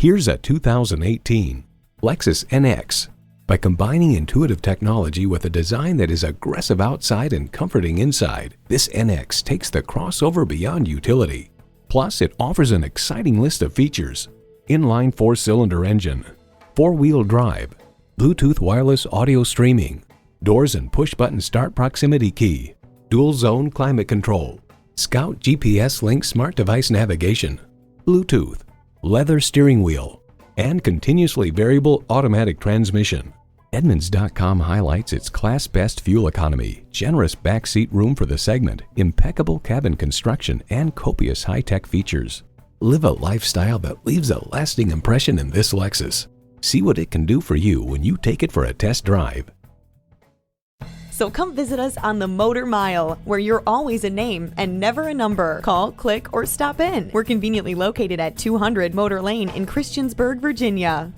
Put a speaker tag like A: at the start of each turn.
A: Here's a 2018 Lexus NX. By combining intuitive technology with a design that is aggressive outside and comforting inside, this NX takes the crossover beyond utility. Plus, it offers an exciting list of features: inline 4-cylinder engine, 4-wheel drive, Bluetooth wireless audio streaming, doors and push-button start proximity key, dual-zone climate control, Scout GPS Link smart device navigation, Bluetooth, leather steering wheel, and continuously variable automatic transmission. Edmunds.com highlights its class-best fuel economy, generous backseat room for the segment, impeccable cabin construction, and copious high-tech features. Live a lifestyle that leaves a lasting impression in this Lexus. See what it can do for you when you take it for a test drive.
B: So come visit us on the Motor Mile, where you're always a name and never a number. Call, click, or stop in. We're conveniently located at 200 Motor Lane in Christiansburg, Virginia.